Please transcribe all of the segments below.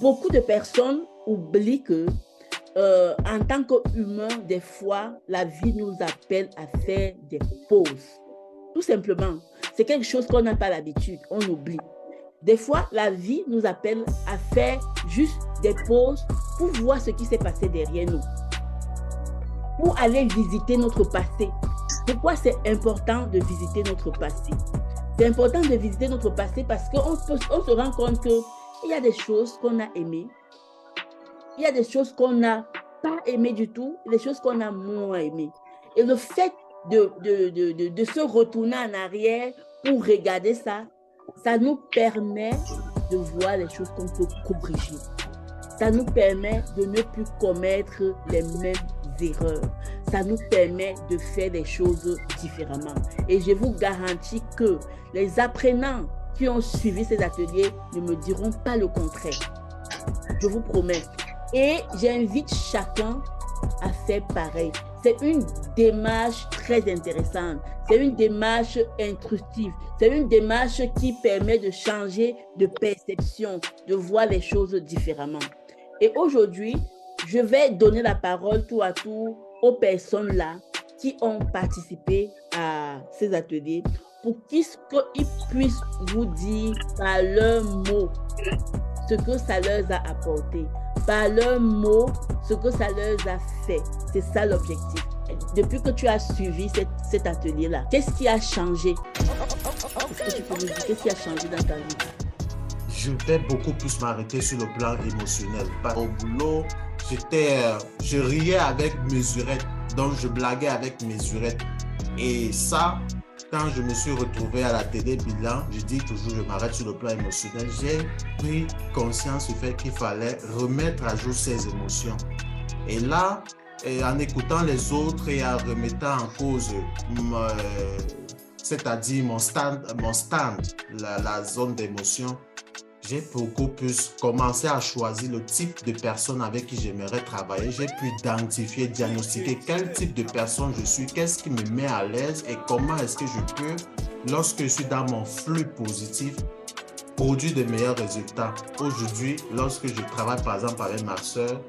beaucoup de personnes oublient que en tant qu'humain, des fois, la vie nous appelle à faire des pauses. Tout simplement. C'est quelque chose qu'on n'a pas l'habitude, on oublie. Des fois, la vie nous appelle à faire juste des pauses pour voir ce qui s'est passé derrière nous, pour aller visiter notre passé. Pourquoi c'est important de visiter notre passé? C'est important de visiter notre passé parce qu'on se rend compte qu'il y a des choses qu'on a aimées, il y a des choses qu'on n'a pas aimées du tout, et des choses qu'on a moins aimées. Et le fait de se retourner en arrière pour regarder ça, ça nous permet de voir les choses qu'on peut corriger. Ça nous permet de ne plus commettre les mêmes erreurs. Ça nous permet de faire des choses différemment. Et je vous garantis que les apprenants qui ont suivi ces ateliers ne me diront pas le contraire. Je vous promets. Et j'invite chacun à faire pareil. C'est une démarche très intéressante. C'est une démarche instructive. C'est une démarche qui permet de changer de perception, de voir les choses différemment. Et aujourd'hui, je vais donner la parole tour à tour aux personnes là qui ont participé à ces ateliers pour qu'ils puissent vous dire par leurs mots ce que ça leur a apporté, par leurs mots ce que ça leur a fait. C'est ça l'objectif. Depuis que tu as suivi cet atelier-là, qu'est-ce qui a changé? Est-ce que tu peux nous dire qu'est-ce qui a changé dans ta vie? Je vais beaucoup plus m'arrêter sur le plan émotionnel. Au boulot, je riais avec Mesurette, donc je blaguais avec Mesurette. Et ça, quand je me suis retrouvé à la télé bilan, je dis toujours, je m'arrête sur le plan émotionnel. J'ai pris conscience du fait qu'il fallait remettre à jour ses émotions. Et là, en écoutant les autres et en remettant en cause, c'est-à-dire mon stand, la zone d'émotion, j'ai beaucoup plus commencé à choisir le type de personne avec qui j'aimerais travailler. J'ai pu identifier, diagnostiquer quel type de personne je suis, qu'est-ce qui me met à l'aise et comment est-ce que je peux, lorsque je suis dans mon flux positif, produire de meilleurs résultats. Aujourd'hui, lorsque je travaille par exemple avec ma soeur,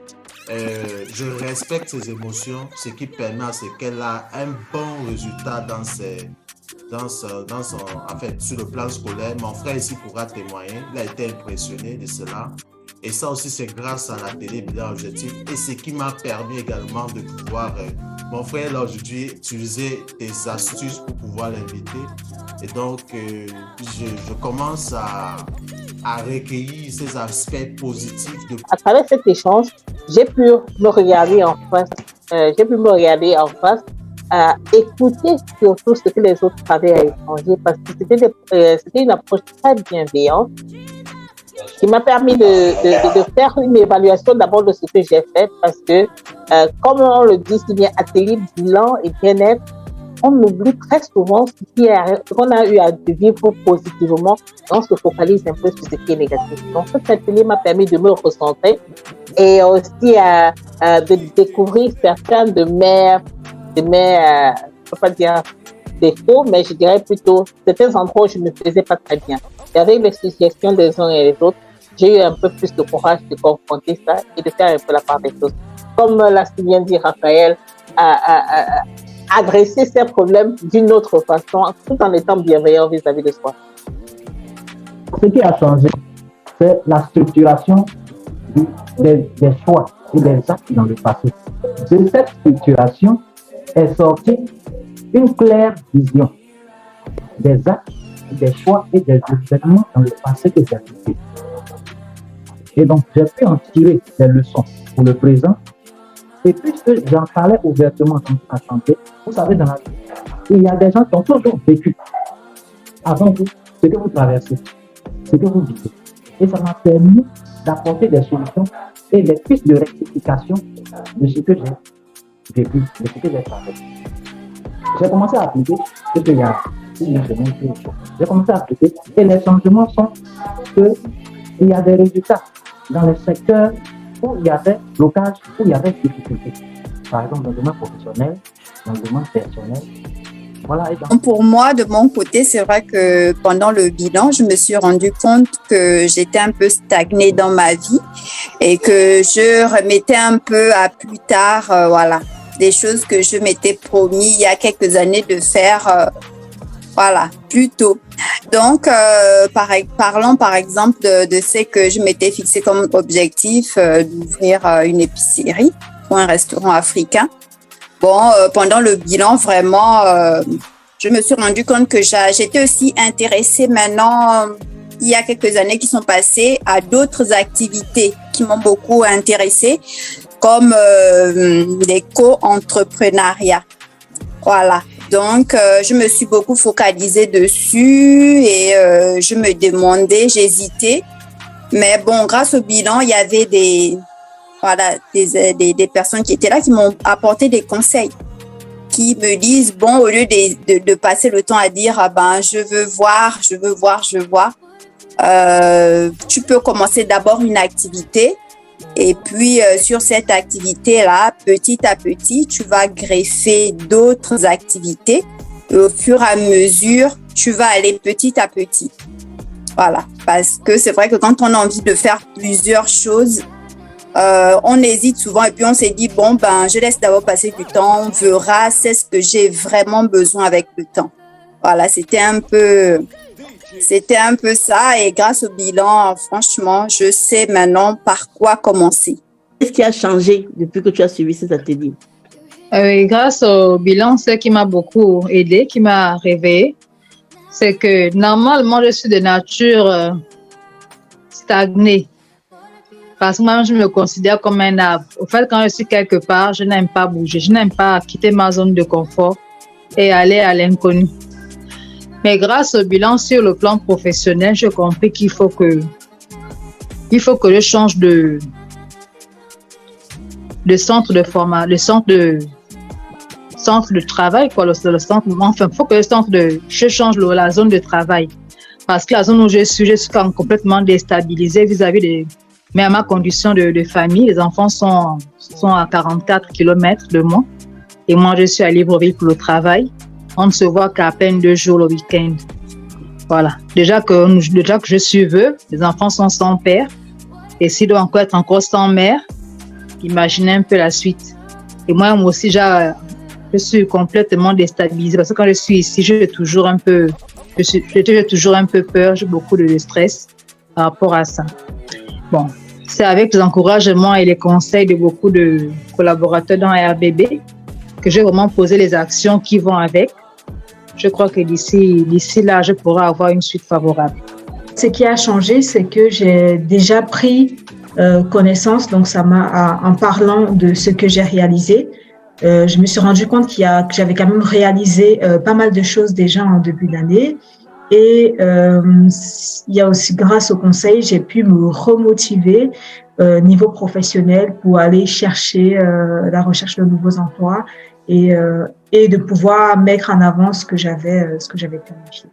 je respecte ses émotions, ce qui permet à ce qu'elle a un bon résultat en fait, sur le plan scolaire. Mon frère ici pourra témoigner, il a été impressionné de cela. Et ça aussi, c'est grâce à la télé Bilan Objectif et ce qui m'a permis également de pouvoir, mon frère là aujourd'hui, utiliser des astuces pour pouvoir l'inviter. Et donc, je commence à recueillir ces aspects positifs. À travers cet échange, j'ai pu me regarder en face, écouter surtout ce que les autres avaient à échanger parce que c'était une approche très bienveillante qui m'a permis de faire une évaluation d'abord de ce que j'ai fait parce que, comme on le dit, s'il y a atelier, bilan et bien-être, on oublie très souvent ce qu'on a eu à vivre positivement et on se focalise un peu sur ce qui est négatif. Donc, cet atelier m'a permis de me recentrer et aussi de découvrir certains de mes je ne peux pas dire défauts, mais je dirais plutôt certains endroits où je ne faisais pas très bien. Et avec les suggestions des uns et des autres, j'ai eu un peu plus de courage de confronter ça et de faire un peu la part des choses. Comme l'a si bien dit Raphaël, adresser ces problèmes d'une autre façon, tout en étant bienveillant vis-à-vis de soi. Ce qui a changé, c'est la structuration des choix et des actes dans le passé. De cette structuration est sortie une claire vision des actes, des choix et des événements dans le passé que j'ai vécu. Et donc, j'ai pu en tirer des leçons pour le présent. Et puisque j'en parlais ouvertement dans la santé, vous savez, dans la vie, il y a des gens qui ont toujours vécu avant vous ce que vous traversez, ce que vous vivez. Et ça m'a permis d'apporter des solutions et des pistes de rectification de ce que j'ai vécu, de ce que j'ai traversé. J'ai commencé à appliquer ce qu'il y a. J'ai commencé à appliquer et les changements sont qu'il y a des résultats dans les secteurs où il y avait blocage, où il y avait difficulté. Par exemple, dans le domaine professionnel, dans le domaine personnel, Voilà. Et donc, Pour moi, de mon côté, c'est vrai que pendant le bilan, je me suis rendu compte que j'étais un peu stagnée dans ma vie et que je remettais un peu à plus tard, voilà, des choses que je m'étais promis il y a quelques années de faire, voilà, plus tôt. Donc, parlons par exemple de ce que je m'étais fixé comme objectif d'ouvrir une épicerie ou un restaurant africain. Bon, pendant le bilan, vraiment, je me suis rendu compte que j'étais aussi intéressée maintenant, il y a quelques années qui sont passées, à d'autres activités qui m'ont beaucoup intéressée, comme l'éco-entrepreneuriat. Voilà. Donc, je me suis beaucoup focalisée dessus et je me demandais, j'hésitais. Mais bon, grâce au bilan, il y avait des personnes qui étaient là qui m'ont apporté des conseils, qui me disent, bon, au lieu de passer le temps à dire, ah ben, je veux voir, tu peux commencer d'abord une activité et puis sur cette activité-là, petit à petit, tu vas greffer d'autres activités et au fur et à mesure, tu vas aller petit à petit. Voilà, parce que c'est vrai que quand on a envie de faire plusieurs choses, on hésite souvent et puis on s'est dit, bon, ben, je laisse d'abord passer du temps, on verra, c'est ce que j'ai vraiment besoin avec le temps. Voilà, c'était un peu ça et grâce au bilan, franchement, je sais maintenant par quoi commencer. Qu'est-ce qui a changé depuis que tu as suivi ces ateliers? Grâce au bilan, ce qui m'a beaucoup aidé, qui m'a réveillée, c'est que normalement, je suis de nature stagnée. Parce que moi, je me considère comme un arbre. Au fait, quand je suis quelque part, je n'aime pas bouger. Je n'aime pas quitter ma zone de confort et aller à l'inconnu. Mais grâce au bilan sur le plan professionnel, j'ai compris qu'il faut que je change de centre de format, centre de travail, quoi, je change la zone de travail. Parce que la zone où je suis complètement déstabilisée vis-à-vis mais à ma condition de famille. Les enfants sont à 44 km de moi. Et moi, je suis à Libreville pour le travail. On ne se voit qu'à peine 2 jours le week-end. Voilà. Déjà que je suis veuve, les enfants sont sans père. Et s'ils doivent être encore sans mère, imaginez un peu la suite. Et moi aussi, je suis complètement déstabilisée. Parce que quand je suis ici, j'ai toujours un peu peur, j'ai beaucoup de stress par rapport à ça. Bon, c'est avec les encouragements et les conseils de beaucoup de collaborateurs dans RBB que j'ai vraiment posé les actions qui vont avec. Je crois que d'ici là, je pourrai avoir une suite favorable. Ce qui a changé, c'est que j'ai déjà pris connaissance, donc en parlant de ce que j'ai réalisé, je me suis rendu compte que j'avais quand même réalisé pas mal de choses déjà en début d'année. Et il y a aussi, grâce au conseil, j'ai pu me remotiver niveau professionnel pour aller chercher la recherche de nouveaux emplois et de pouvoir mettre en avant ce que j'avais planifié.